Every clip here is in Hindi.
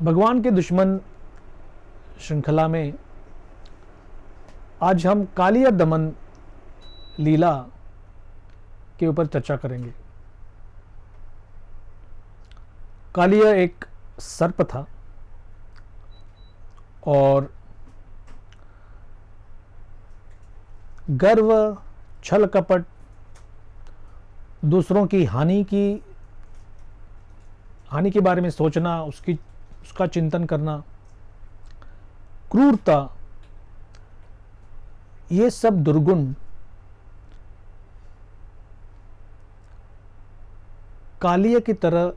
भगवान के दुश्मन श्रृंखला में आज हम कालिया दमन लीला के ऊपर चर्चा करेंगे। कालिया एक सर्प था और गर्व, छल कपट, दूसरों की हानि के बारे में सोचना, उसका चिंतन करना, क्रूरता, ये सब दुर्गुण कालिया की तरह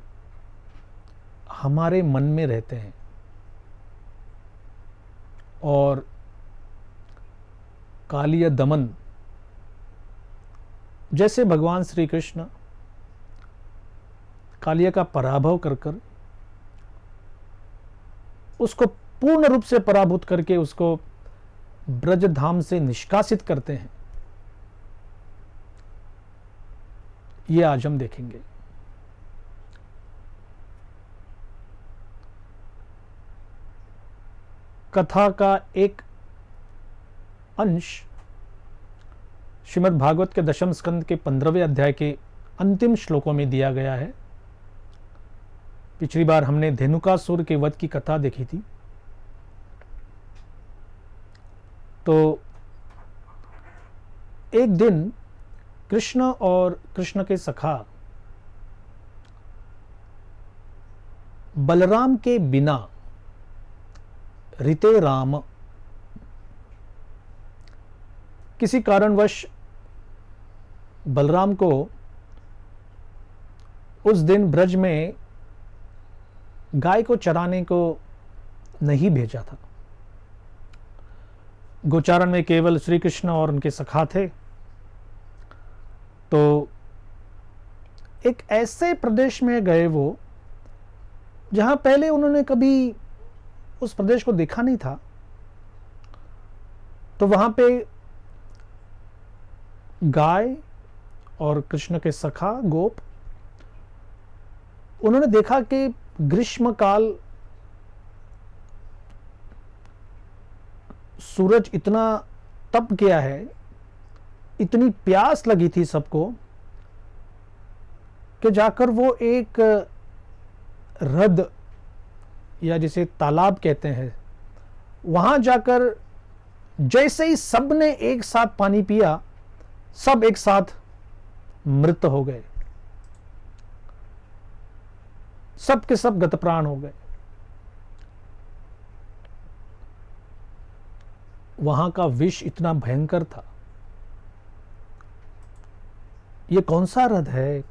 हमारे मन में रहते हैं। और कालिया दमन जैसे भगवान श्री कृष्ण कालिया का पराभव कर उसको पूर्ण रूप से पराभूत करके उसको ब्रज धाम से निष्कासित करते हैं, ये आज हम देखेंगे। कथा का एक अंश श्रीमद् भागवत के दशम स्कंद के 15वें अध्याय के अंतिम श्लोकों में दिया गया है। पिछली बार हमने धेनुकासुर के वध की कथा देखी थी। तो एक दिन कृष्ण और कृष्ण के सखा बलराम के बिना रीते राम किसी कारणवश बलराम को उस दिन ब्रज में गाय को चराने को नहीं भेजा था। गोचारण में केवल श्री कृष्ण और उनके सखा थे। तो एक ऐसे प्रदेश में गए वो जहां पहले उन्होंने कभी उस प्रदेश को देखा नहीं था। तो वहां पे गाय और कृष्ण के सखा गोप, उन्होंने देखा कि ग्रीष्म काल, सूरज इतना तप गया है, इतनी प्यास लगी थी सबको कि जाकर वो एक हृद या जिसे तालाब कहते हैं, वहां जाकर जैसे ही सबने एक साथ पानी पिया, सब एक साथ मृत हो गए, सब के सब गतप्राण हो गए। वहां का विष इतना भयंकर था। ये कौन सा हृद है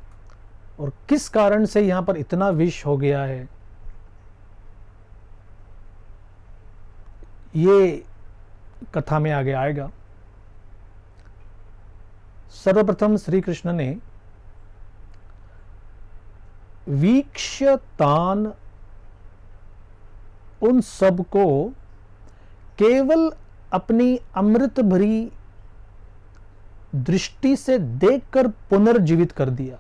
और किस कारण से यहां पर इतना विष हो गया है, ये कथा में आगे आएगा। सर्वप्रथम श्री कृष्ण ने वीक्ष्य तान उन सब को केवल अपनी अमृत भरी दृष्टि से देखकर पुनर्जीवित कर दिया।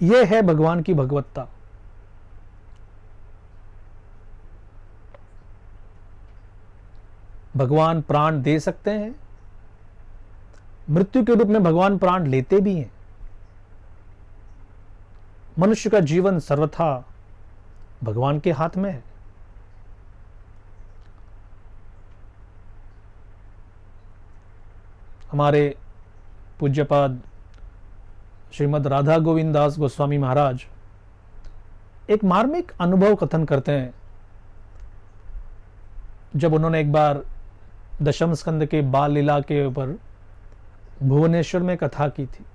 यह है भगवान की भगवत्ता। भगवान प्राण दे सकते हैं, मृत्यु के रूप में भगवान प्राण लेते भी हैं। मनुष्य का जीवन सर्वथा भगवान के हाथ में है। हमारे पूज्यपाद श्रीमद् राधा गोविंद दास गोस्वामी महाराज एक मार्मिक अनुभव कथन करते हैं। जब उन्होंने एक बार दशम स्कंद के बाल लीला के ऊपर भुवनेश्वर में कथा की थी।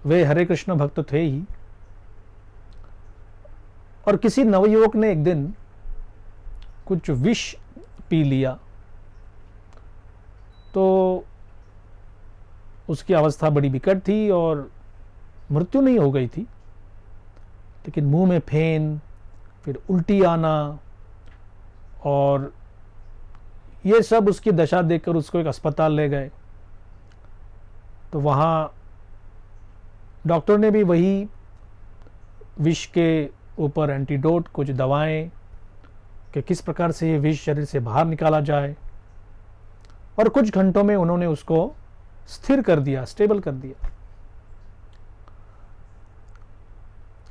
वे हरे कृष्ण भक्त थे ही, और किसी नवयुवक ने एक दिन कुछ विष पी लिया तो उसकी अवस्था बड़ी विकट थी और मृत्यु नहीं हो गई थी, लेकिन मुंह में फेन, फिर उल्टी आना, और ये सब उसकी दशा देखकर उसको एक अस्पताल ले गए। तो वहाँ डॉक्टर ने भी वही विष के ऊपर एंटीडोट, कुछ दवाएं कि किस प्रकार से ये विष शरीर से बाहर निकाला जाए, और कुछ घंटों में उन्होंने उसको स्थिर कर दिया, स्टेबल कर दिया।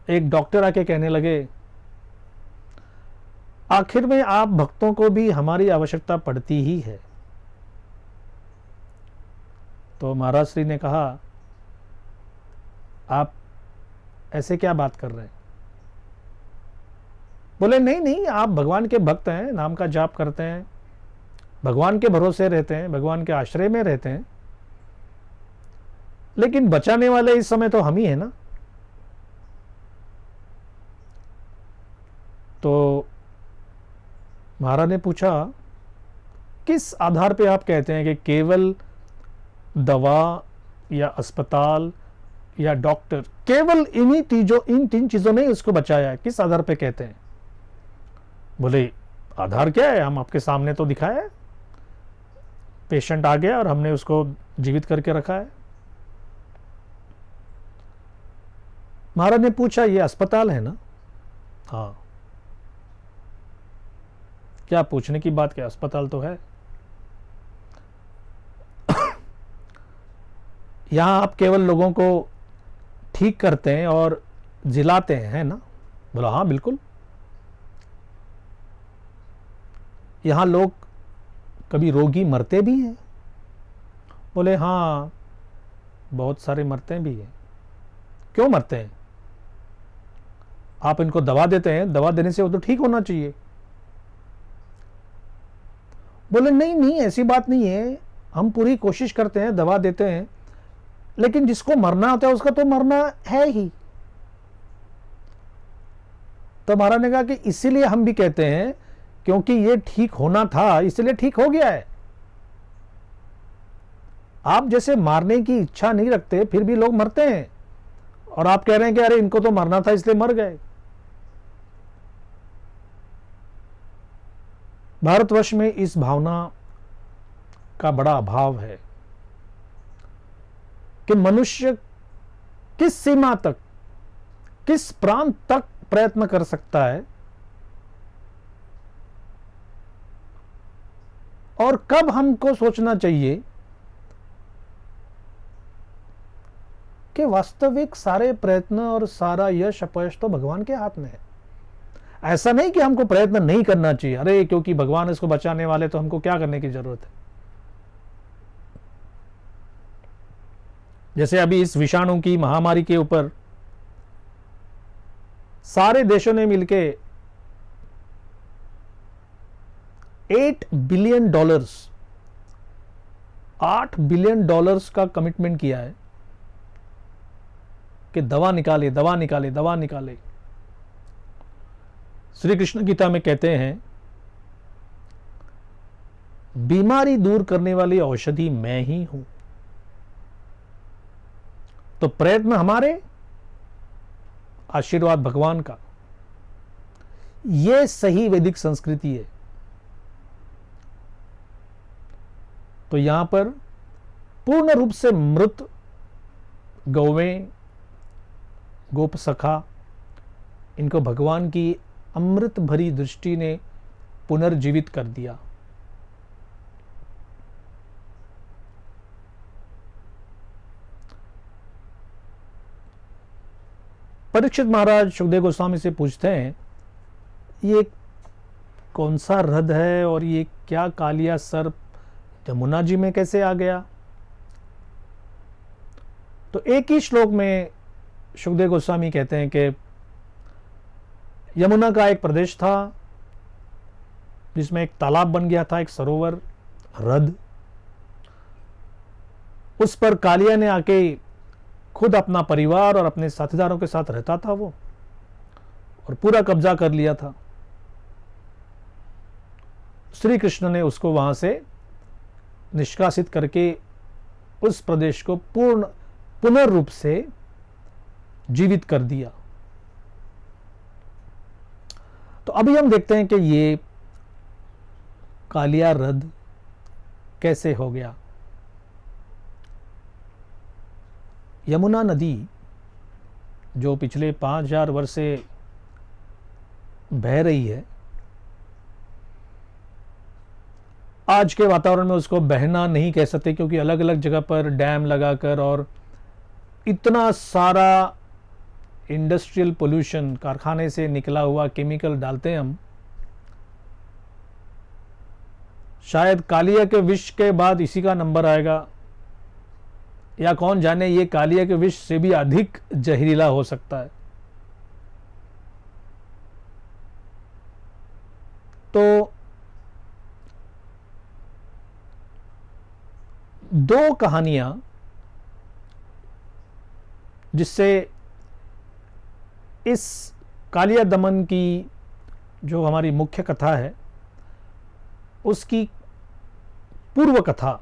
एक डॉक्टर आके कहने लगे, आखिर में आप भक्तों को भी हमारी आवश्यकता पड़ती ही है। तो महाराज श्री ने कहा, आप ऐसे क्या बात कर रहे हैं? बोले, नहीं नहीं, आप भगवान के भक्त हैं, नाम का जाप करते हैं, भगवान के भरोसे रहते हैं, भगवान के आश्रय में रहते हैं, लेकिन बचाने वाले इस समय तो हम ही हैं ना। तो महाराज ने पूछा, किस आधार पे आप कहते हैं कि केवल दवा या अस्पताल या डॉक्टर, केवल इन 3 चीजों ने उसको बचाया है? किस आधार पे कहते हैं? बोले, आधार क्या है, हम आपके सामने तो दिखाया है, पेशेंट आ गया और हमने उसको जीवित करके रखा है। महाराज ने पूछा, ये अस्पताल है ना? हाँ। क्या पूछने की बात, क्या अस्पताल तो है। यहां आप केवल लोगों को ठीक करते हैं और जिलाते हैं, है ना? बोला, हाँ बिल्कुल। यहां लोग, कभी रोगी मरते भी हैं? बोले, हाँ बहुत सारे मरते भी हैं। क्यों मरते हैं? आप इनको दवा देते हैं, दवा देने से वो तो ठीक होना चाहिए। बोले, नहीं नहीं, ऐसी बात नहीं है, हम पूरी कोशिश करते हैं, दवा देते हैं, लेकिन जिसको मरना होता है उसका तो मरना है ही। तो महाराज ने कहा कि इसीलिए हम भी कहते हैं, क्योंकि ये ठीक होना था इसलिए ठीक हो गया है। आप जैसे मारने की इच्छा नहीं रखते, फिर भी लोग मरते हैं, और आप कह रहे हैं कि अरे इनको तो मरना था इसलिए मर गए। भारतवर्ष में इस भावना का बड़ा अभाव है कि मनुष्य किस सीमा तक, किस प्रांत तक प्रयत्न कर सकता है और कब हमको सोचना चाहिए कि वास्तविक सारे प्रयत्न और सारा यश अपयश तो भगवान के हाथ में है। ऐसा नहीं कि हमको प्रयत्न नहीं करना चाहिए, अरे क्योंकि भगवान इसको बचाने वाले तो हमको क्या करने की जरूरत है। जैसे अभी इस विषाणु की महामारी के ऊपर सारे देशों ने मिलके $8 बिलियन, $8 बिलियन का कमिटमेंट किया है कि दवा निकाले, दवा निकाले, दवा निकाले। श्री कृष्ण गीता में कहते हैं, बीमारी दूर करने वाली औषधि मैं ही हूं। तो प्रयत्न हमारे, आशीर्वाद भगवान का। यह सही वैदिक संस्कृति है। तो यहां पर पूर्ण रूप से मृत गौवें, गोप सखा, इनको भगवान की अमृत भरी दृष्टि ने पुनर्जीवित कर दिया। परीक्षित महाराज सुखदेव गोस्वामी से पूछते हैं, ये कौन सा हृद है और ये क्या कालिया सर्प यमुना जी में कैसे आ गया? तो एक ही श्लोक में सुखदेव गोस्वामी कहते हैं कि यमुना का एक प्रदेश था जिसमें एक तालाब बन गया था, एक सरोवर, हृद। उस पर कालिया ने आके खुद अपना परिवार और अपने साथीदारों के साथ रहता था वो, और पूरा कब्जा कर लिया था। श्री कृष्ण ने उसको वहां से निष्कासित करके उस प्रदेश को पुनर्रूप से जीवित कर दिया। तो अभी हम देखते हैं कि ये कालिया हृद कैसे हो गया। यमुना नदी जो पिछले 5000 वर्ष से बह रही है, आज के वातावरण में उसको बहना नहीं कह सकते, क्योंकि अलग अलग जगह पर डैम लगाकर और इतना सारा इंडस्ट्रियल पोल्यूशन, कारखाने से निकला हुआ केमिकल डालते हैं हम। शायद कालिया के विष के बाद इसी का नंबर आएगा, या कौन जाने ये कालिया के विष से भी अधिक जहरीला हो सकता है। तो दो कहानियां जिससे इस कालिया दमन की जो हमारी मुख्य कथा है उसकी पूर्व कथा,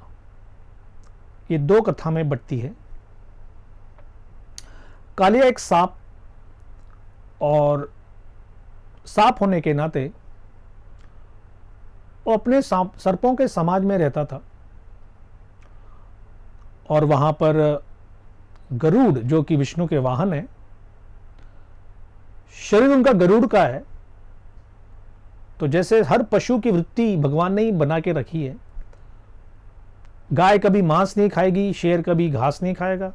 ये दो कथा में बंटती है। कालिया एक सांप, और सांप होने के नाते वो अपने सर्पों के समाज में रहता था, और वहां पर गरुड़ जो कि विष्णु के वाहन है, शरीर उनका गरुड़ का है। तो जैसे हर पशु की वृत्ति भगवान ने ही बना के रखी है, गाय कभी मांस नहीं खाएगी, शेर कभी घास नहीं खाएगा।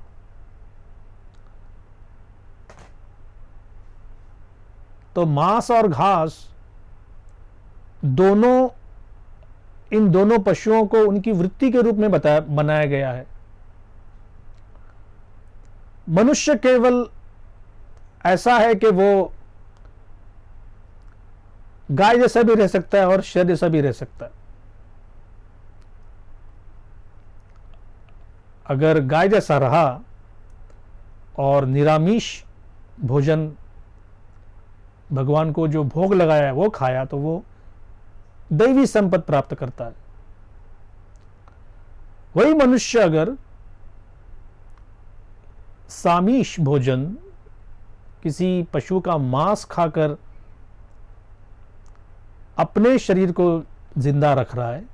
तो मांस और घास दोनों, इन दोनों पशुओं को उनकी वृत्ति के रूप में बनाया गया है। मनुष्य केवल ऐसा है कि वो गाय जैसा भी रह सकता है और शेर जैसा भी रह सकता है। अगर गाय जैसा रहा और निरामिष भोजन भगवान को जो भोग लगाया है वो खाया, तो वो दैवी संपत्ति प्राप्त करता है। वही मनुष्य अगर सामीश भोजन, किसी पशु का मांस खाकर अपने शरीर को जिंदा रख रहा है,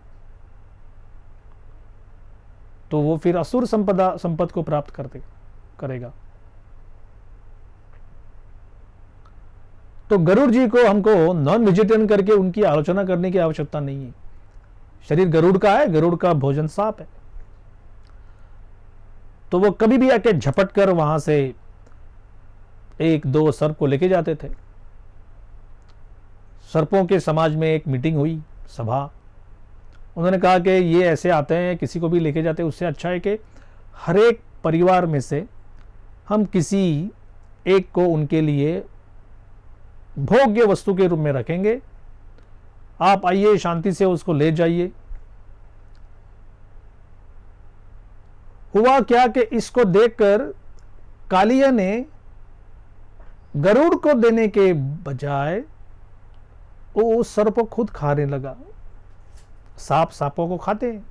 तो वो फिर असुर संपत्ति को प्राप्त करेगा। तो गरुड़ जी को हमको नॉन वेजिटेरियन करके उनकी आलोचना करने की आवश्यकता नहीं है। शरीर गरुड़ का है, गरुड़ का भोजन सांप है। तो वो कभी भी आके झपट कर वहां से एक दो सर्प को लेके जाते थे। सर्पों के समाज में एक मीटिंग हुई, सभा। उन्होंने कहा कि ये ऐसे आते हैं, किसी को भी लेके जाते हैं, उससे अच्छा है कि हर एक परिवार में से हम किसी एक को उनके लिए भोग्य वस्तु के रूप में रखेंगे। आप आइए, शांति से उसको ले जाइए। हुआ क्या कि इसको देखकर कालिया ने गरुड़ को देने के बजाय वो सर्प को खुद खाने लगा। सांप सांपों को खाते हैं।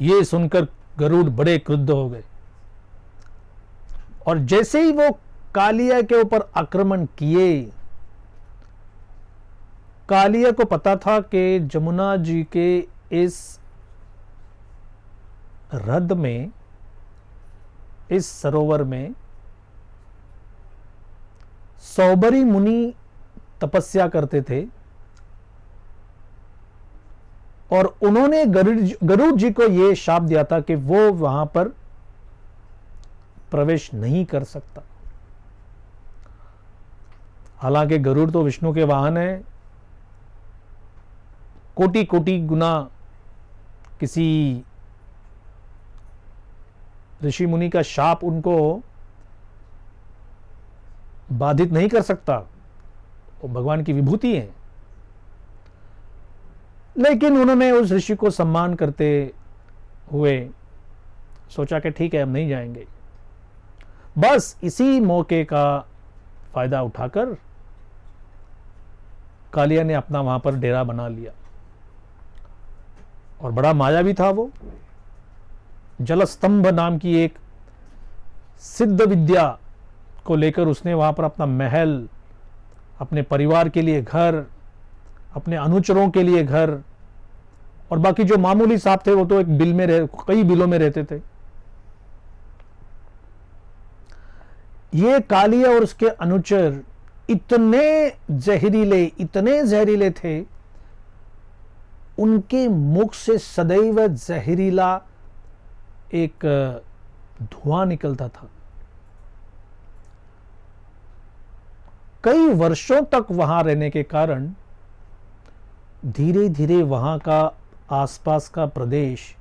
ये सुनकर गरुड़ बड़े क्रुद्ध हो गए, और जैसे ही वो कालिया के ऊपर आक्रमण किए, कालिया को पता था कि जमुना जी के इस हृद में, इस सरोवर में सौबरी मुनि तपस्या करते थे, और उन्होंने गरुड़ जी को यह शाप दिया था कि वो वहां पर प्रवेश नहीं कर सकता। हालांकि गरुड़ तो विष्णु के वाहन है, कोटि कोटि गुना किसी ऋषि मुनि का शाप उनको बाधित नहीं कर सकता, वो भगवान की विभूति है। लेकिन उन्होंने उस ऋषि को सम्मान करते हुए सोचा कि ठीक है, हम नहीं जाएंगे। बस इसी मौके का फायदा उठाकर कालिया ने अपना वहां पर डेरा बना लिया, और बड़ा मायावी था वो। जलस्तंभ नाम की एक सिद्ध विद्या को लेकर उसने वहां पर अपना महल, अपने परिवार के लिए घर, अपने अनुचरों के लिए घर, और बाकी जो मामूली सांप थे वो तो एक बिल में कई बिलों में रहते थे। ये कालिया और उसके अनुचर इतने जहरीले थे, उनके मुख से सदैव जहरीला एक धुआं निकलता था। कई वर्षों तक वहां रहने के कारण धीरे धीरे वहां का आसपास का प्रदेश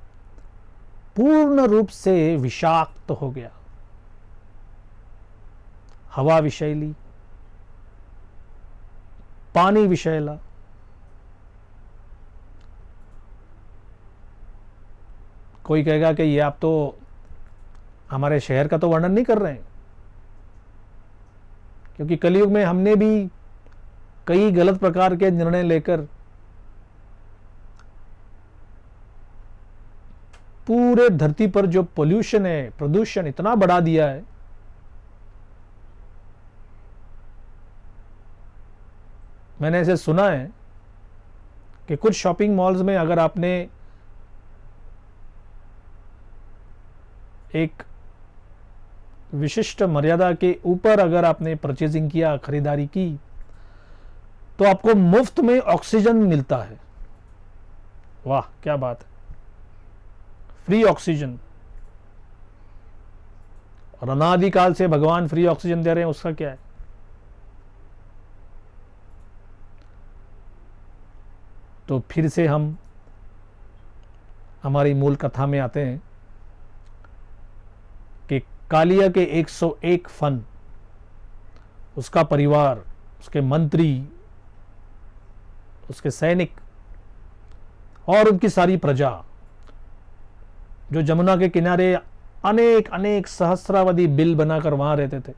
पूर्ण रूप से विषाक्त हो गया। हवा विषैली, पानी विषैला, कोई कहेगा कि ये आप तो हमारे शहर का तो वर्णन नहीं कर रहे हैं, क्योंकि कलयुग में हमने भी कई गलत प्रकार के निर्णय लेकर पूरे धरती पर जो पोल्यूशन है, प्रदूषण इतना बढ़ा दिया है। मैंने ऐसे सुना है कि कुछ शॉपिंग मॉल्स में अगर आपने एक विशिष्ट मर्यादा के ऊपर अगर आपने परचेजिंग किया, खरीदारी की, तो आपको मुफ्त में ऑक्सीजन मिलता है। वाह क्या बात है, फ्री ऑक्सीजन। और अनादिकाल से भगवान फ्री ऑक्सीजन दे रहे हैं, उसका क्या है। तो फिर से हम हमारी मूल कथा में आते हैं कि कालिया के 101 फन, उसका परिवार, उसके मंत्री, उसके सैनिक और उनकी सारी प्रजा जो जमुना के किनारे अनेक अनेक सहस्रावधि बिल बनाकर वहां रहते थे,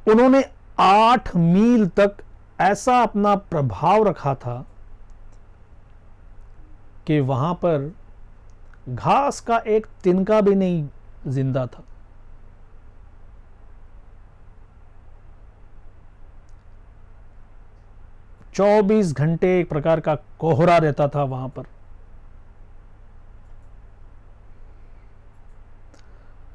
उन्होंने 8 मील तक ऐसा अपना प्रभाव रखा था कि वहां पर घास का एक तिनका भी नहीं जिंदा था। चौबीस घंटे एक प्रकार का कोहरा रहता था वहां पर।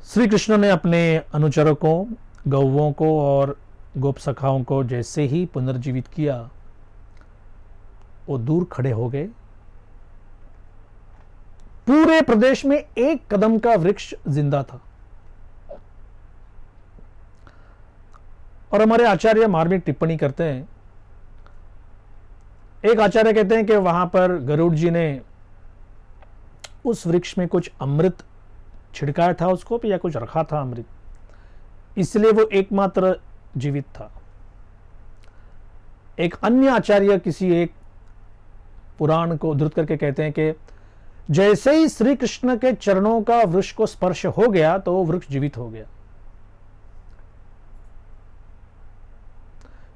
श्री कृष्ण ने अपने अनुचरों को, गौवों को और गोप सखाओं को जैसे ही पुनर्जीवित किया, वो दूर खड़े हो गए। पूरे प्रदेश में एक कदम का वृक्ष जिंदा था। और हमारे आचार्य मार्मिक टिप्पणी करते हैं, एक आचार्य कहते हैं कि वहां पर गरुड़ जी ने उस वृक्ष में कुछ अमृत छिड़काया था उसको, या कुछ रखा था अमृत, इसलिए वो एकमात्र जीवित था। एक अन्य आचार्य किसी एक पुराण को उद्धृत करके कहते हैं कि जैसे ही श्री कृष्ण के चरणों का वृक्ष को स्पर्श हो गया तो वो वृक्ष जीवित हो गया।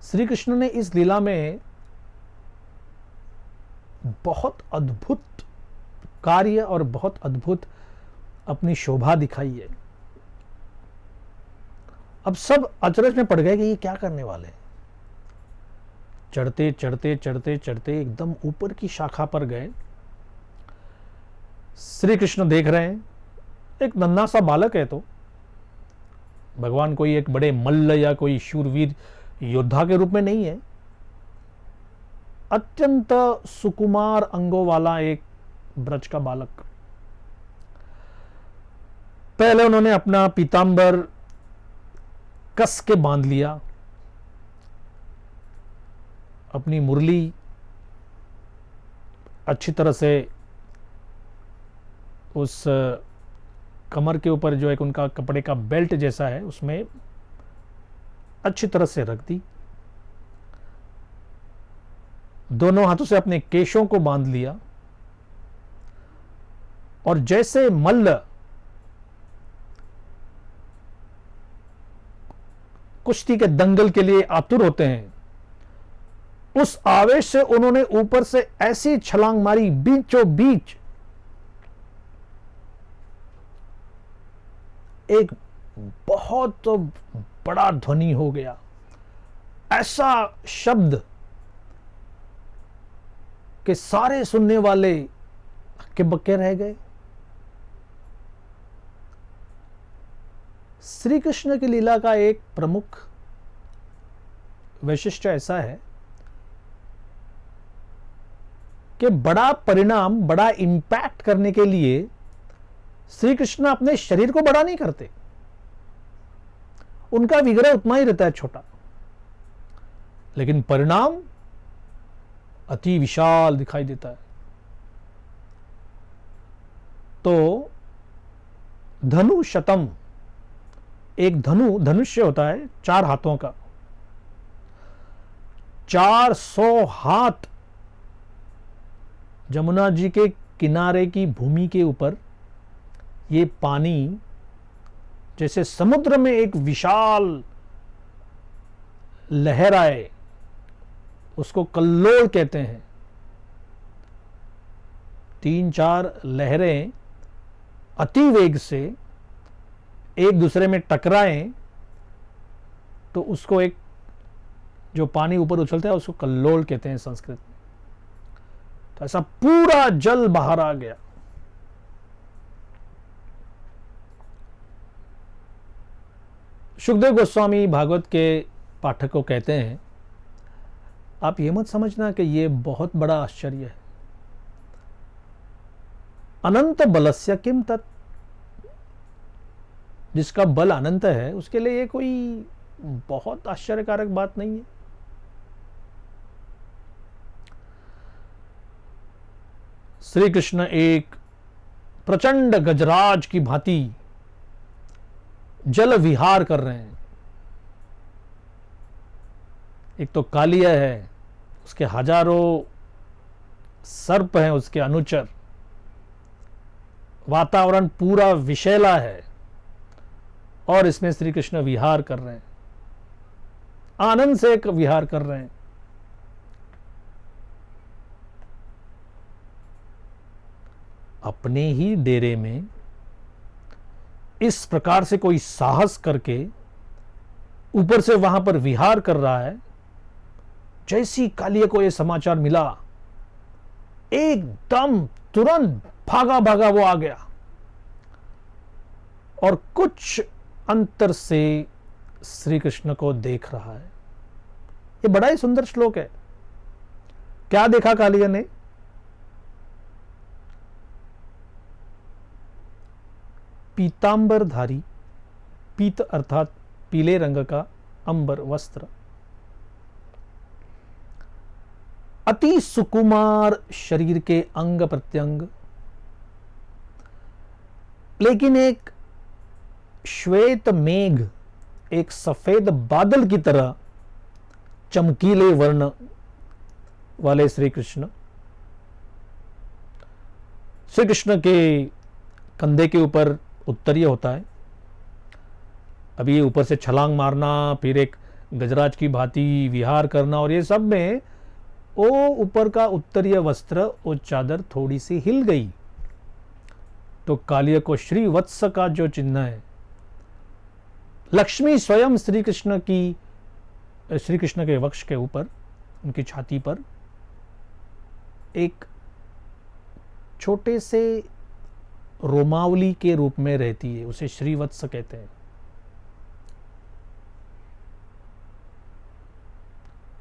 श्री कृष्ण ने इस लीला में बहुत अद्भुत कार्य और बहुत अद्भुत अपनी शोभा दिखाई है। अब सब अचरज में पड़ गए कि ये क्या करने वाले हैं। चढ़ते चढ़ते चढ़ते चढ़ते एकदम ऊपर की शाखा पर गए। श्री कृष्ण देख रहे हैं, एक नन्हा सा बालक है, तो भगवान कोई एक बड़े मल्ल या कोई शूरवीर योद्धा के रूप में नहीं है, अत्यंत सुकुमार अंगों वाला एक ब्रज का बालक। पहले उन्होंने अपना पीतांबर कस के बांध लिया, अपनी मुरली अच्छी तरह से उस कमर के ऊपर जो एक उनका कपड़े का बेल्ट जैसा है उसमें अच्छी तरह से रख दी। दोनों हाथों से अपने केशों को बांध लिया और जैसे मल्ल कुश्ती के दंगल के लिए आतुर होते हैं, उस आवेश से उन्होंने ऊपर से ऐसी छलांग मारी, बीचों बीच एक बहुत बड़ा ध्वनि हो गया, ऐसा शब्द कि सारे सुनने वाले हक्के बक्के रह गए। श्री कृष्ण की लीला का एक प्रमुख वैशिष्ट्य ऐसा है कि बड़ा परिणाम, बड़ा इंपैक्ट करने के लिए श्री कृष्ण अपने शरीर को बड़ा नहीं करते। उनका विग्रह उतना ही रहता है, छोटा, लेकिन परिणाम अति विशाल दिखाई देता है। तो धनु शतम, एक धनुष्य होता है 4 हाथों का, 400 हाथ जमुना जी के किनारे की भूमि के ऊपर ये पानी जैसे समुद्र में एक विशाल लहर आए, उसको कल्लोल कहते हैं। 3-4 लहरें अति वेग से एक दूसरे में टकराएं तो उसको एक, जो पानी ऊपर उछलता है उसको कल्लोल कहते हैं संस्कृत में। तो ऐसा पूरा जल बाहर आ गया। सुखदेव गोस्वामी भागवत के पाठक को कहते हैं, आप ये मत समझना कि ये बहुत बड़ा आश्चर्य है। अनंत बलस्य किम तत्, जिसका बल अनंत है उसके लिए ये कोई बहुत आश्चर्यकारक बात नहीं है। श्री कृष्ण एक प्रचंड गजराज की भांति जल विहार कर रहे हैं। एक तो कालिया है, उसके हजारों सर्प हैं, उसके अनुचर, वातावरण पूरा विषैला है और इसमें श्री कृष्ण विहार कर रहे हैं, आनंद से एक विहार कर रहे हैं। अपने ही डेरे में इस प्रकार से कोई साहस करके ऊपर से वहां पर विहार कर रहा है। जैसी कालिया को यह समाचार मिला, एकदम तुरंत भागा भागा वो आ गया और कुछ अंतर से श्री कृष्ण को देख रहा है। ये बड़ा ही सुंदर श्लोक है। क्या देखा कालिया ने? पीतांबरधारी, पीत अर्थात पीले रंग का अंबर वस्त्र, अति सुकुमार शरीर के अंग प्रत्यंग, लेकिन एक श्वेत मेघ, एक सफेद बादल की तरह चमकीले वर्ण वाले श्री कृष्ण। श्री कृष्ण के कंधे के ऊपर उत्तरीय होता है। अभी ऊपर से छलांग मारना, फिर एक गजराज की भांति विहार करना, और ये सब में वो ऊपर का उत्तरीय वस्त्र, वो चादर थोड़ी सी हिल गई तो कालिया को श्री वत्स का जो चिन्ह है, लक्ष्मी स्वयं श्री कृष्ण के वक्ष के ऊपर, उनकी छाती पर एक छोटे से रोमावली के रूप में रहती है, उसे श्रीवत्स कहते हैं।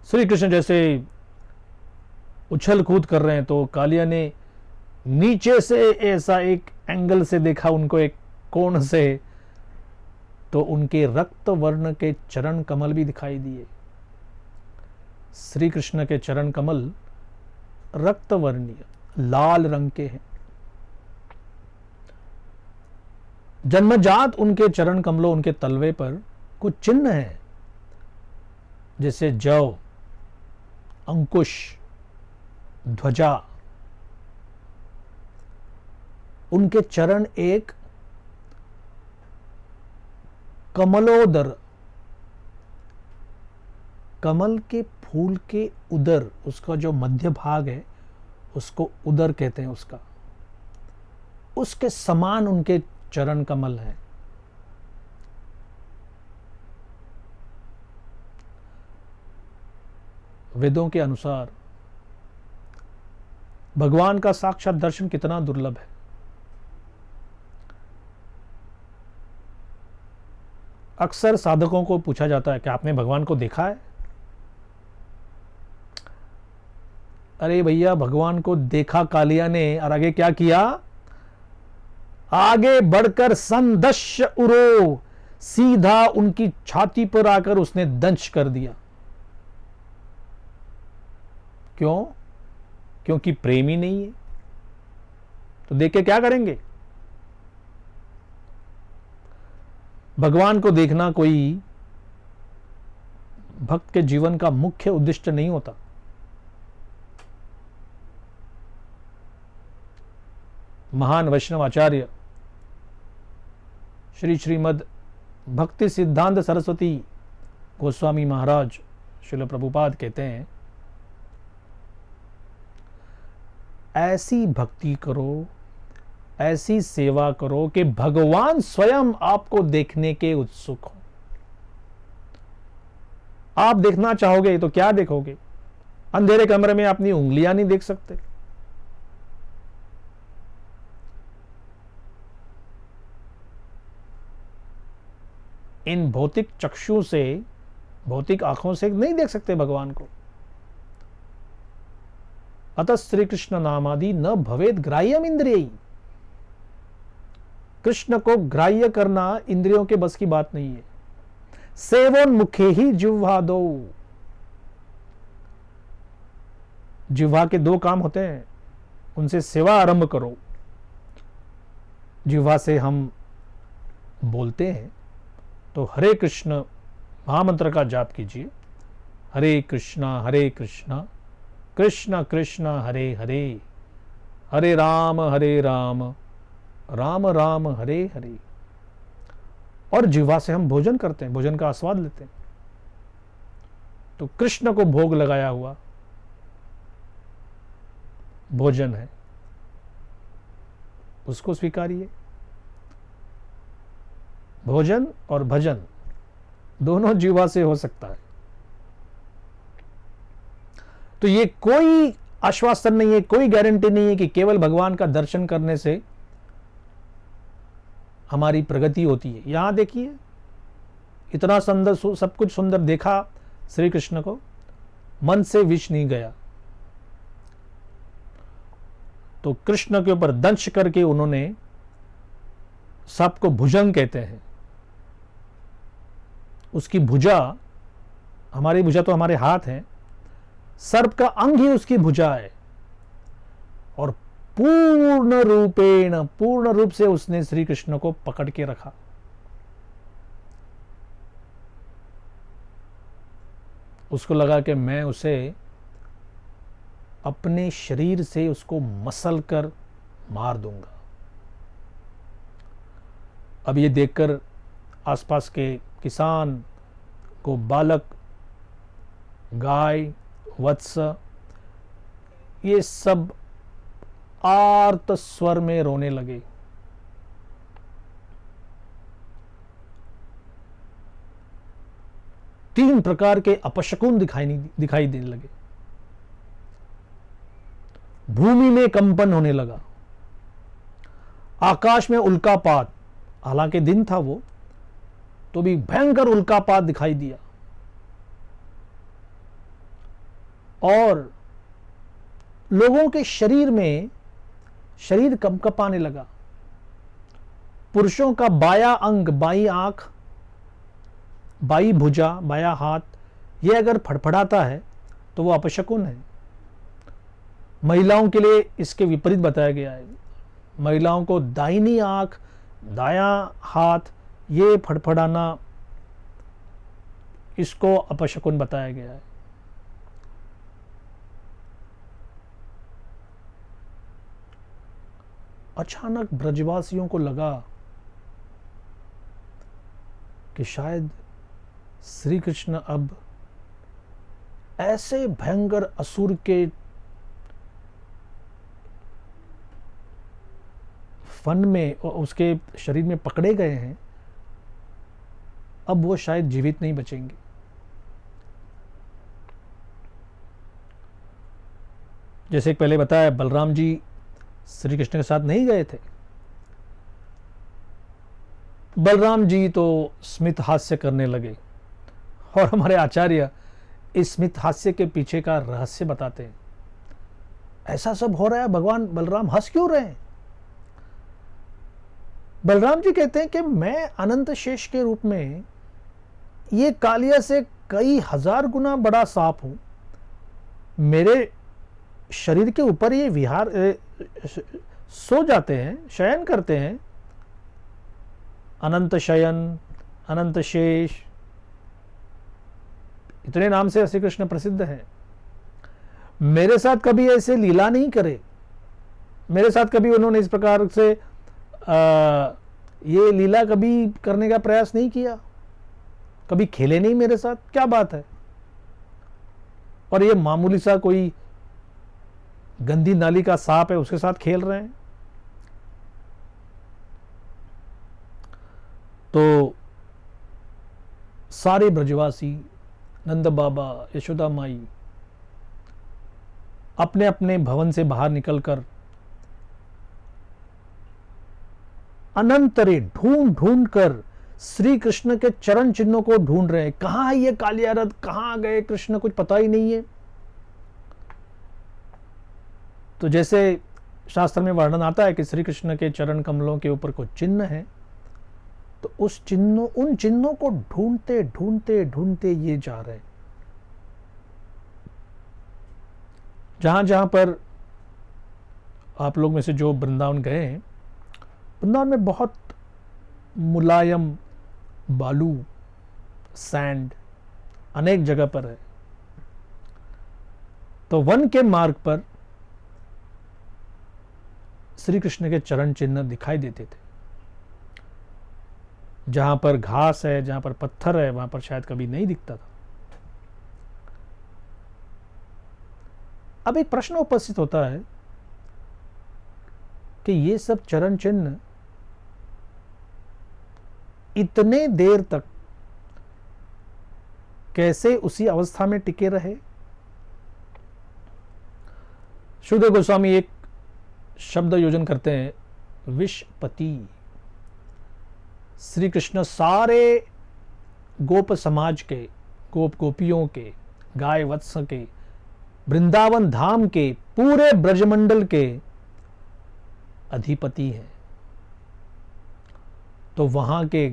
श्री कृष्ण जैसे उछल कूद कर रहे हैं तो कालिया ने नीचे से ऐसा एक एंगल से देखा उनको, एक कोण से, तो उनके रक्त वर्ण के चरण कमल भी दिखाई दिए। श्री कृष्ण के चरण कमल रक्त वर्णीय लाल रंग के हैं। जन्मजात उनके चरण कमलों, उनके तलवे पर कुछ चिन्ह हैं, जैसे जौ, अंकुश, ध्वजा। उनके चरण एक कमलोदर, कमल के फूल के उदर, उसका जो मध्य भाग है उसको उदर कहते हैं, उसके समान उनके चरण कमल है। वेदों के अनुसार भगवान का साक्षात दर्शन कितना दुर्लभ है। अक्सर साधकों को पूछा जाता है कि आपने भगवान को देखा है? अरे भैया, भगवान को देखा कालिया ने, और आगे क्या किया? आगे बढ़कर संदश्य उरो, सीधा उनकी छाती पर आकर उसने दंश कर दिया। क्यों? क्योंकि प्रेम ही नहीं है। तो देख के क्या करेंगे? भगवान को देखना कोई भक्त के जीवन का मुख्य उद्देश्य नहीं होता। महान वैष्णव आचार्य श्री श्रीमद् भक्ति सिद्धांत सरस्वती गोस्वामी महाराज श्रील प्रभुपाद कहते हैं, ऐसी भक्ति करो, ऐसी सेवा करो कि भगवान स्वयं आपको देखने के उत्सुक हो। आप देखना चाहोगे तो क्या देखोगे? अंधेरे कमरे में अपनी उंगलियां नहीं देख सकते। इन भौतिक चक्षु से, भौतिक आंखों से नहीं देख सकते भगवान को। अतः श्री कृष्ण नामादि न भवेद ग्राह्यम इंद्रिय। कृष्ण को ग्राह्य करना इंद्रियों के बस की बात नहीं है। सेवोन्मुखे ही जिह्वा दो। जिह्वा के दो काम होते हैं, उनसे सेवा आरंभ करो। जिह्वा से हम बोलते हैं तो हरे कृष्ण महामंत्र का जाप कीजिए। हरे कृष्णा कृष्ण कृष्ण हरे हरे, हरे राम राम राम हरे हरे। और जिह्वा से हम भोजन करते हैं, भोजन का आस्वाद लेते हैं। तो कृष्ण को भोग लगाया हुआ भोजन है, उसको स्वीकारिए। भोजन और भजन दोनों जिह्वा से हो सकता है। तो ये कोई आश्वासन नहीं है, कोई गारंटी नहीं है कि केवल भगवान का दर्शन करने से हमारी प्रगति होती है। यहां देखिए, इतना सुंदर, सब कुछ सुंदर देखा श्री कृष्ण को, मन से विष नहीं गया। तो कृष्ण के ऊपर दंश करके उन्होंने, सबको भुजंग कहते हैं, उसकी भुजा, हमारी भुजा तो हमारे हाथ हैं, सर्प का अंग ही उसकी भुजा है। और पूर्ण रूप से उसने श्री कृष्ण को पकड़ के रखा। उसको लगा कि मैं उसे अपने शरीर से उसको मसल कर मार दूंगा। अब ये देखकर आसपास के किसान को बालक, गाय, वत्स, ये सब आर्त स्वर में रोने लगे। तीन प्रकार के अपशकुन दिखाई देने लगे। भूमि में कंपन होने लगा, आकाश में उल्कापात, हालांकि दिन था वो, तो भी भयंकर उल्कापात दिखाई दिया। और लोगों के शरीर में शरीर कंपने लगा। पुरुषों का बाया अंग, बाई आंख, बाई भुजा, बाया हाथ, ये अगर फड़फड़ाता है तो वो अपशकुन है। महिलाओं के लिए इसके विपरीत बताया गया है। महिलाओं को दाहिनी आंख, दायां हाथ, ये फड़फड़ाना, इसको अपशकुन बताया गया है। अचानक ब्रजवासियों को लगा कि शायद श्री कृष्ण अब ऐसे भयंकर असुर के फन में, उसके शरीर में पकड़े गए हैं, अब वो शायद जीवित नहीं बचेंगे। जैसे पहले बताया, बलराम जी श्री कृष्ण के साथ नहीं गए थे, बलराम जी तो स्मित हास्य करने लगे और हमारे आचार्य इस स्मित हास्य के पीछे का रहस्य बताते हैं। ऐसा सब हो रहा है, भगवान बलराम हंस क्यों रहे हैं? बलराम जी कहते हैं कि मैं अनंत शेष के रूप में ये कालिया से कई हजार गुना बड़ा सांप हूं। मेरे शरीर के ऊपर ये विहार सो जाते हैं, शयन करते हैं। अनंत शयन, अनंत शेष, इतने नाम से श्री कृष्ण प्रसिद्ध हैं। मेरे साथ कभी ऐसे लीला नहीं करे, मेरे साथ कभी उन्होंने इस प्रकार से ये लीला कभी करने का प्रयास नहीं किया, कभी खेले नहीं मेरे साथ, क्या बात है? और ये मामूली सा कोई गंदी नाली का सांप है, उसके साथ खेल रहे हैं। तो सारे ब्रजवासी, नंद बाबा, यशोदा माई अपने अपने भवन से बाहर निकलकर अनंतरे ढूंढ ढूंढ कर श्री कृष्ण के चरण चिन्हों को ढूंढ रहे हैं। कहां है ये कालिया रथ, कहां गए कृष्ण, कुछ पता ही नहीं है। तो जैसे शास्त्र में वर्णन आता है कि श्री कृष्ण के चरण कमलों के ऊपर कुछ चिन्ह है, तो उन चिन्हों को ढूंढते ढूंढते ढूंढते ये जा रहे हैं। जहां जहां पर आप लोग में से जो वृंदावन गए हैं, वृंदावन में बहुत मुलायम बालू, सैंड अनेक जगह पर है। तो वन के मार्ग पर श्री कृष्ण के चरण चिन्ह दिखाई देते थे। जहां पर घास है, जहां पर पत्थर है, वहां पर शायद कभी नहीं दिखता था। अब एक प्रश्न उपस्थित होता है कि ये सब चरण चिन्ह इतने देर तक कैसे उसी अवस्था में टिके रहे? शुद्ध गोस्वामी एक शब्द योजन करते हैं, विषपति। श्री कृष्ण सारे गोप समाज के, गोप गोपियों के, गाय वत्स के, वृंदावन धाम के, पूरे ब्रजमंडल के अधिपति हैं। तो वहां के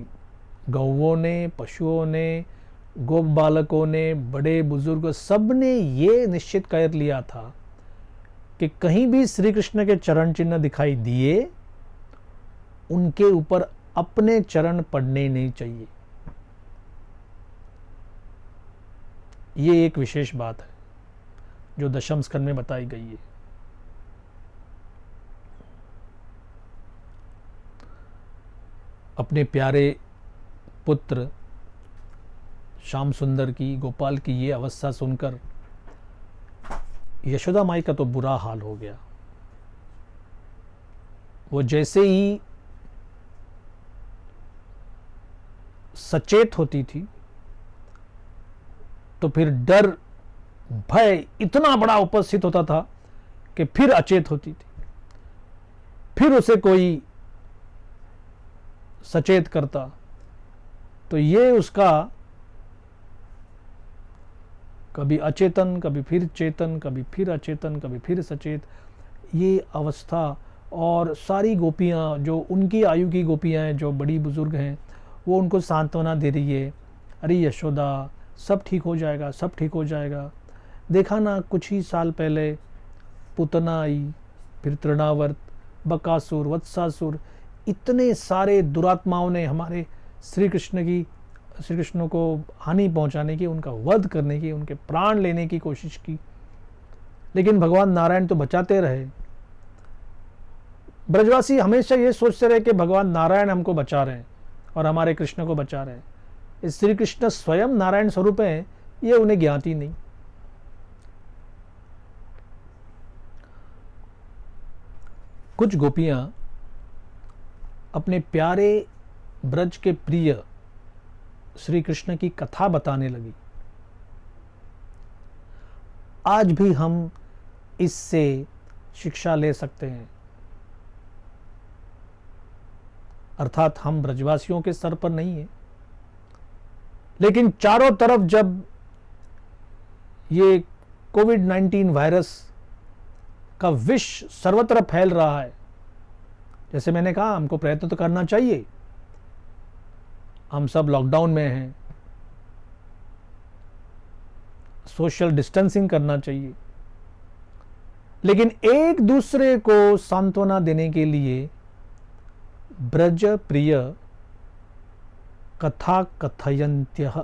गौओं ने, पशुओं ने, गोप बालकों ने, बड़े बुजुर्ग, सब ने ये निश्चित कर लिया था कि कहीं भी श्री कृष्ण के चरण चिन्ह दिखाई दिए, उनके ऊपर अपने चरण पड़ने नहीं चाहिए। ये एक विशेष बात है जो दशम स्कंद में बताई गई है। अपने प्यारे पुत्र श्याम सुंदर की, गोपाल की ये अवस्था सुनकर यशोदा माई का तो बुरा हाल हो गया। वो जैसे ही सचेत होती थी तो फिर डर, भय इतना बड़ा उपस्थित होता था कि फिर अचेत होती थी। फिर उसे कोई सचेत करता तो ये उसका कभी अचेतन, कभी फिर चेतन, कभी फिर अचेतन, कभी फिर सचेत, ये अवस्था। और सारी गोपियाँ जो उनकी आयु की गोपियाँ हैं, जो बड़ी बुजुर्ग हैं, वो उनको सांत्वना दे रही है, अरे यशोदा सब ठीक हो जाएगा, सब ठीक हो जाएगा। देखा ना, कुछ ही साल पहले पुतना आई, फिर तृणावर्त, बकासुर, वत्सासुर, इतने सारे दुरात्माओं ने हमारे श्री कृष्ण को हानि पहुंचाने की, उनका वध करने की, उनके प्राण लेने की कोशिश की, लेकिन भगवान नारायण तो बचाते रहे। ब्रजवासी हमेशा ये सोचते रहे कि भगवान नारायण हमको बचा रहे हैं और हमारे कृष्ण को बचा रहे हैं। श्री कृष्ण स्वयं नारायण स्वरूप हैं, ये उन्हें ज्ञाति नहीं। कुछ गोपियां अपने प्यारे ब्रज के प्रिय श्री कृष्ण की कथा बताने लगी। आज भी हम इससे शिक्षा ले सकते हैं। अर्थात हम ब्रजवासियों के स्तर पर नहीं है, लेकिन चारों तरफ जब ये कोविड-19 वायरस का विष सर्वत्र फैल रहा है, जैसे मैंने कहा हमको प्रयत्न तो करना चाहिए, हम सब लॉकडाउन में हैं, सोशल डिस्टेंसिंग करना चाहिए, लेकिन एक दूसरे को सांत्वना देने के लिए ब्रज प्रिय कथा कथयन्त्यः,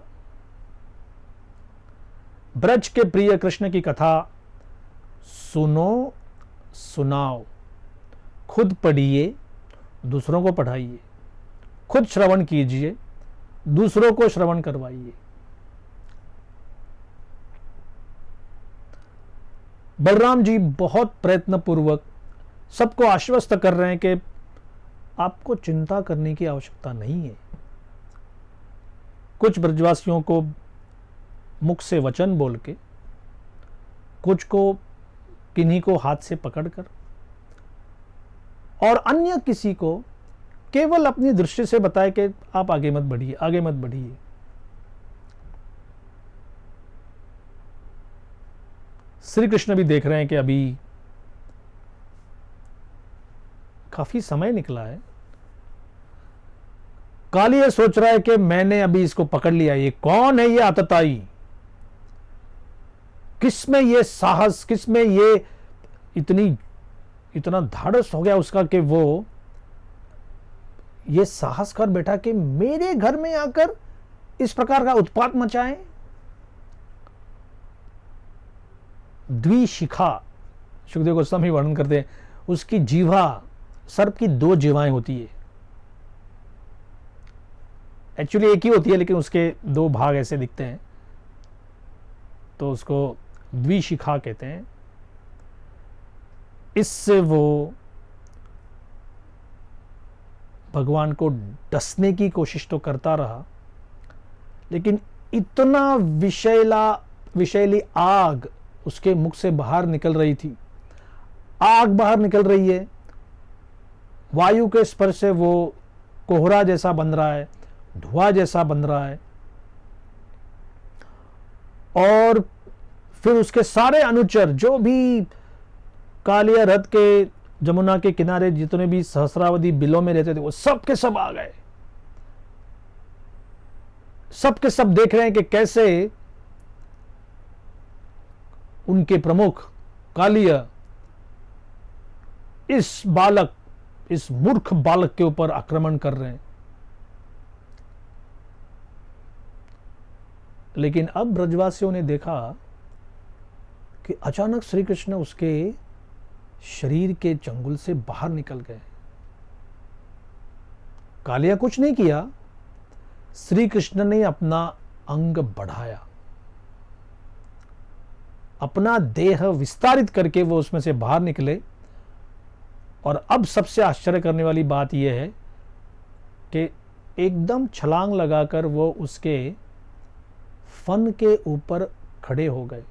ब्रज के प्रिय कृष्ण की कथा सुनो सुनाओ, खुद पढ़िए दूसरों को पढ़ाइए, खुद श्रवण कीजिए दूसरों को श्रवण करवाइए। बलराम जी बहुत प्रयत्नपूर्वक सबको आश्वस्त कर रहे हैं कि आपको चिंता करने की आवश्यकता नहीं है। कुछ ब्रजवासियों को मुख से वचन बोल के, कुछ को किन्हीं को हाथ से पकड़कर, और अन्य किसी को केवल अपनी दृष्टि से बताए कि आप आगे मत बढ़िए, आगे मत बढ़िए। श्री कृष्ण भी देख रहे हैं कि अभी काफी समय निकला है। काली ये सोच रहा है कि मैंने अभी इसको पकड़ लिया, ये कौन है, ये आतताई, किसमें ये साहस, किसमें ये इतना धाड़स हो गया उसका कि वो ये साहस कर बैठा कि मेरे घर में आकर इस प्रकार का उत्पात मचाए। द्विशिखा, सुखदेव गोस्वामी वर्णन करते हैं, उसकी जीवा, सर्प की 2 जीवाएं होती है, एक्चुअली एक ही होती है लेकिन उसके 2 भाग ऐसे दिखते हैं, तो उसको द्विशिखा कहते हैं। इससे वो भगवान को डसने की कोशिश तो करता रहा, लेकिन इतना विषैली आग उसके मुख से बाहर निकल रही थी, आग बाहर निकल रही है, वायु के स्पर्श से वो कोहरा जैसा बन रहा है, धुआं जैसा बन रहा है, और फिर उसके सारे अनुचर जो भी कालिया रथ के जमुना के किनारे जितने भी सहस्रावधि बिलों में रहते थे वो सब के सब आ गए। सब के सब देख रहे हैं कि कैसे उनके प्रमुख कालिया इस मूर्ख बालक के ऊपर आक्रमण कर रहे हैं। लेकिन अब ब्रजवासियों ने देखा कि अचानक श्री कृष्ण उसके शरीर के चंगुल से बाहर निकल गए। कालिया कुछ नहीं किया, श्री कृष्ण ने अपना अंग बढ़ाया, अपना देह विस्तारित करके वो उसमें से बाहर निकले। और अब सबसे आश्चर्य करने वाली बात यह है कि एकदम छलांग लगाकर वो उसके फन के ऊपर खड़े हो गए।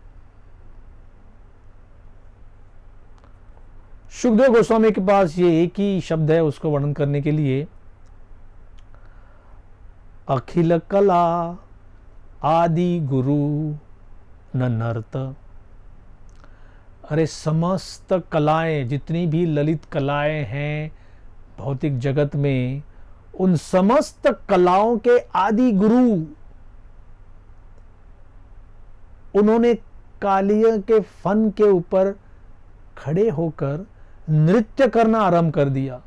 सुखदेव गोस्वामी के पास ये एक ही शब्द है उसको वर्णन करने के लिए, अखिल कला आदि गुरु न नर्त। अरे समस्त कलाएं, जितनी भी ललित कलाएं हैं भौतिक जगत में, उन समस्त कलाओं के आदि गुरु उन्होंने कालिया के फन के ऊपर खड़े होकर नृत्य करना आरंभ कर दिया।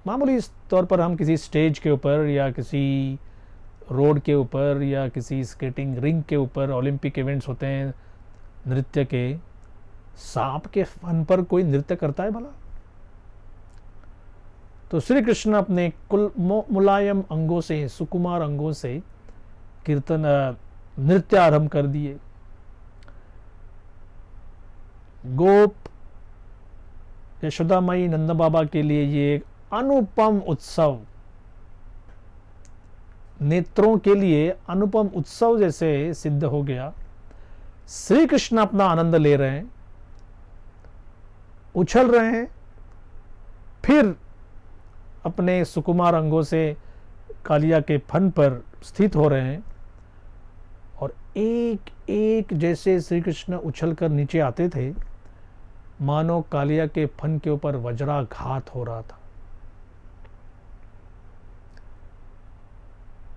मामूली इस तौर पर हम किसी स्टेज के ऊपर या किसी रोड के ऊपर या किसी स्केटिंग रिंग के ऊपर, ओलंपिक इवेंट्स होते हैं नृत्य के, सांप के फन पर कोई नृत्य करता है भला? तो श्री कृष्ण अपने मुलायम अंगों से, सुकुमार अंगों से कीर्तन नृत्य आरंभ कर दिए। गोप यशोदामयी नंद बाबा के लिए ये एक अनुपम उत्सव, नेत्रों के लिए अनुपम उत्सव जैसे सिद्ध हो गया। श्री कृष्ण अपना आनंद ले रहे हैं, उछल रहे हैं, फिर अपने सुकुमार अंगों से कालिया के फन पर स्थित हो रहे हैं और एक एक जैसे श्री कृष्ण उछलकर नीचे आते थे, मानो कालिया के फन के ऊपर वज्राघात हो रहा था।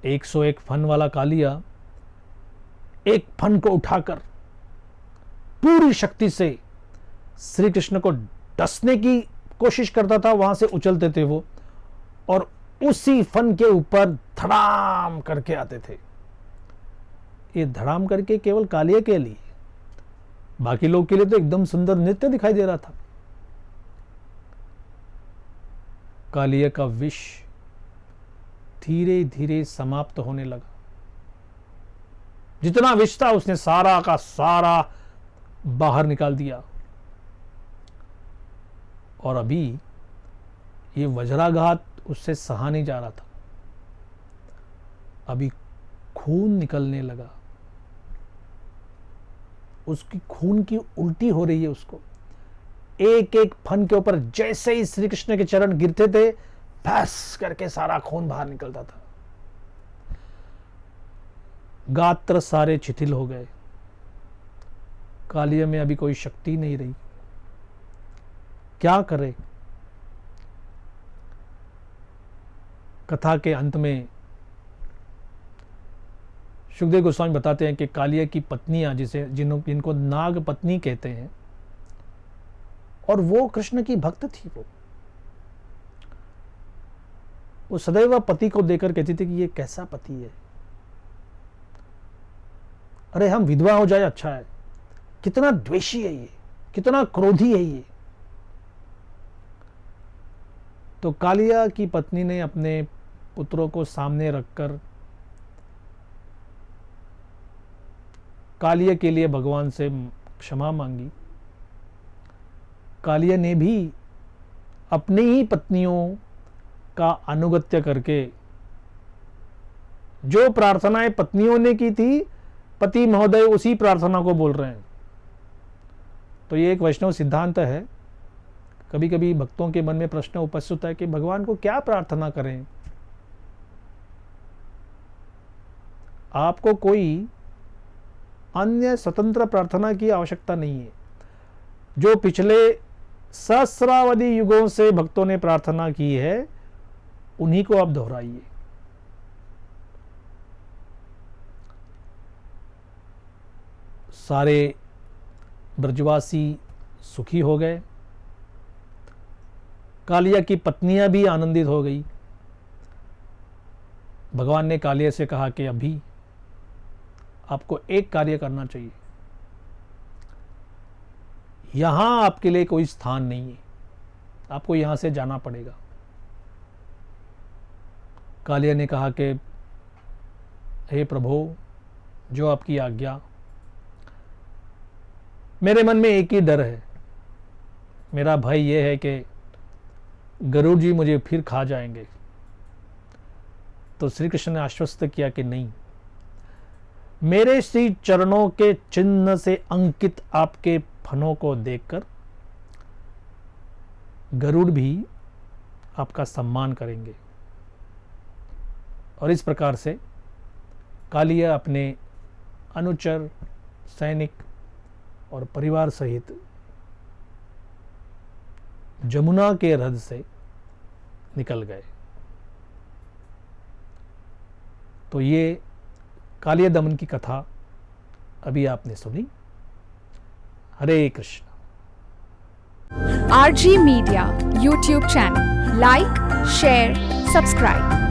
101 फन वाला कालिया एक फन को उठाकर पूरी शक्ति से श्री कृष्ण को डसने की कोशिश करता था। वहां से उछलते थे वो और उसी फन के ऊपर धड़ाम करके आते थे। ये धड़ाम करके केवल कालिया के लिए, बाकी लोग के लिए तो एकदम सुंदर नृत्य दिखाई दे रहा था। कालिया का विष धीरे धीरे समाप्त होने लगा। जितना विष था उसने सारा का सारा बाहर निकाल दिया और अभी ये वज्राघात उससे सहा नहीं जा रहा था। अभी खून निकलने लगा, उसकी खून की उल्टी हो रही है उसको। एक एक फन के ऊपर जैसे ही श्री कृष्ण के चरण गिरते थे, भैस करके सारा खून बाहर निकलता था। गात्र सारे शिथिल हो गए। कालिया में अभी कोई शक्ति नहीं रही। क्या करे? कथा के अंत में सुखदेव गोस्वामी बताते हैं कि कालिया की पत्नियां जिनको नाग पत्नी कहते हैं, और वो कृष्ण की भक्त थी। वो सदैव पति को देखकर कहती थी कि ये कैसा पति है, अरे हम विधवा हो जाए अच्छा है, कितना द्वेषी है ये, कितना क्रोधी है ये। तो कालिया की पत्नी ने अपने पुत्रों को सामने रखकर कालिया के लिए भगवान से क्षमा मांगी। कालिया ने भी अपनी ही पत्नियों का अनुगत्य करके जो प्रार्थनाएं पत्नियों ने की थी, पति महोदय उसी प्रार्थना को बोल रहे हैं। तो ये एक वैष्णव सिद्धांत है। कभी कभी भक्तों के मन में प्रश्न उपस्थित होता है कि भगवान को क्या प्रार्थना करें। आपको कोई अन्य स्वतंत्र प्रार्थना की आवश्यकता नहीं है। जो पिछले सहस्रावधि युगों से भक्तों ने प्रार्थना की है, उन्हीं को आप दोहराइए। सारे ब्रजवासी सुखी हो गए। कालिया की पत्नियां भी आनंदित हो गई। भगवान ने कालिया से कहा कि अभी आपको एक कार्य करना चाहिए, यहां आपके लिए कोई स्थान नहीं है, आपको यहां से जाना पड़ेगा। कालिया ने कहा कि हे प्रभु, जो आपकी आज्ञा। मेरे मन में एक ही डर है, मेरा भय यह है कि गरुड़ जी मुझे फिर खा जाएंगे। तो श्री कृष्ण ने आश्वस्त किया कि नहीं, मेरे श्री चरणों के चिन्ह से अंकित आपके फनों को देखकर गरुड़ भी आपका सम्मान करेंगे। और इस प्रकार से कालिया अपने अनुचर, सैनिक और परिवार सहित जमुना के रथ से निकल गए। तो ये कालिया दमन की कथा अभी आपने सुनी। हरे Krishna. RG Media YouTube channel, like, share, subscribe.